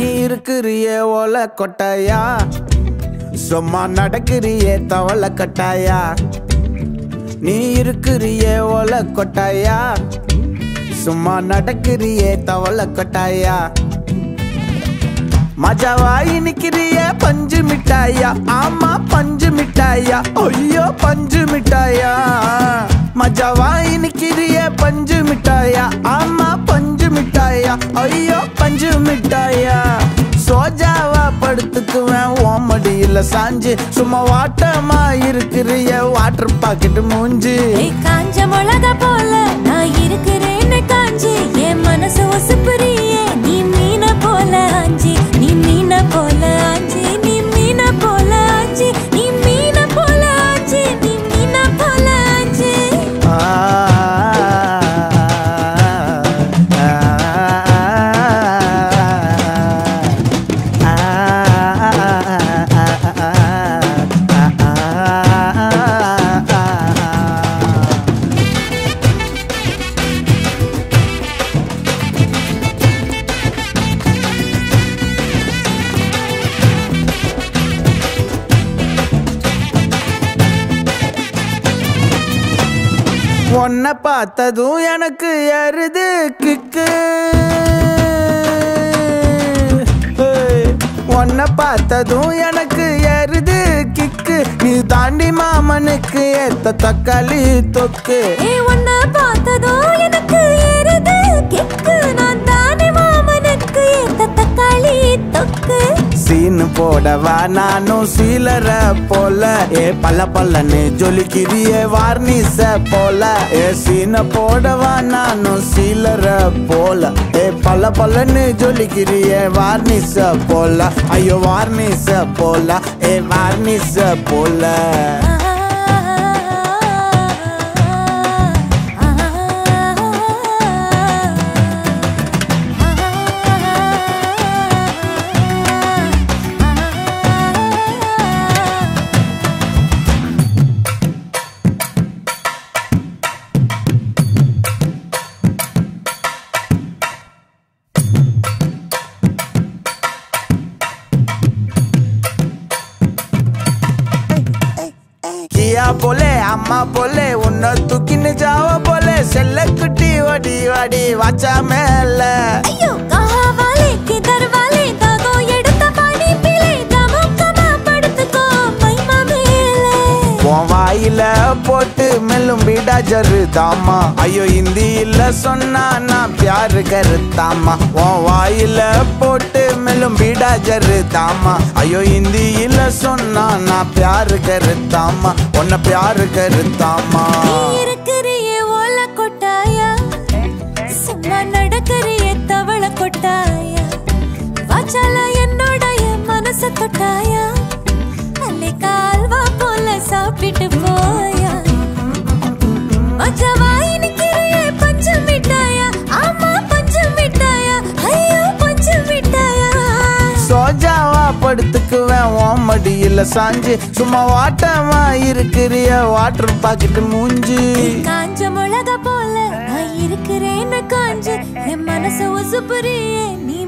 இருக்கிறியே ஓல கொட்டாயா சும்மா நடக்கிறியே தவள கட்டாயா நீ இருக்கிறியே ஓல கொட்டாயா சும்மா நடக்கிறியே தவள கொட்டாயா மஜாவாயி நிக்கிறிய பஞ்சு மிட்டாயா ஆமா பஞ்சு மிட்டாயா ஐயோ பஞ்சு மிட்டாயா மஜாவாயி நிக்கிறிய பஞ்சு மிட்டாயா ஆமா பஞ்சு மிட்டாயா ஐயோ பஞ்சு மிட்டாயா சோஜாவா படுத்துக்குவேன் ஓமடியில சாஞ்சு சும்மா வாட்டமா இருக்கிறிய வாட்டர் பாக்கெட் மூஞ்சி காஞ்ச மிளகா போல நான் இருக்கிறேன்னு காஞ்சி என் மனசு ஒசுப்புறியே நீ மீன போல ஆஞ்சி நீ மீன போல ஆஞ்சி நீ மீன போல ஆஞ்சி நீ மீன போல ஆஞ்சி நீ மீன போல ஆஞ்சி உன்னை பார்த்ததும் எனக்கு ஏறுது கிக்கு உன்னை பார்த்ததும் எனக்கு ஏறுது கிக்கு நீ தாண்டி மாமனுக்கு ஏத்த தக்காளி தொக்கு உன்னை பார்த்ததும் எனக்கு ஏறுது கிக்கு நான் தாண்டி மாமனுக்கு ஏத்த தக்காளி தொக்கு சீனு போடவா நானும் சீலர போல பல்ல பல்லன்னு ஜொலிக்கிறியே வார்னிச போல சீன போடவா நானும் சீலர போல பல்ல பல்லன்னு ஜொலிக்கிறியே வார்னிச போல ஐயோ வார்னிச போல வார்னிச போல किया बोले अम्मा बोले उन्ना तुकिन जाओ बोले सेल्ले कुटी वडी वडी वाचा मेले अयो कहा वाले किधर वाले दागो எடுத்த பாடி பிளே தமக்கமா படுத்துக்கோ மைமா மேலே உன் வாயில போட்டு மெல்லும் பீடா ஜருதாமா ஐயோ ஹிந்தியில சொன்னா நான் प्यार करतामा உன் வாயில போட்டு மெல்லும் பீடா ஜருதாமா ஐயோ ஹிந்தியில சொன்னா நான் प्यार करतामा உன்னை प्यार करतामा நீ இருக்கிறியே ஓல கொட்டாயா சும்மா நடக்கறியே தவள கொட்டாயா வாச்சால என்னோட மனச தொட்டாயா அலை கால்வா போல சாப்பிட்டு போயா மஜாவாயி நிக்கிறியே பஞ்சு மிட்டாயா ஆமா பஞ்சு மிட்டாயா ஐயோ பஞ்சு மிட்டாயா சோஜாவா படுத்துக்குவேன் ஓமடியில சாஞ்சு சும்மா வாட்டமா இருக்கிறிய வாட்டர் பாக்கெட் மூஞ்சி காஞ்ச மிளகா போல நான் இருக்கிறேன்னு காஞ்சு என் மனசு ஒசுப்புறியே நீ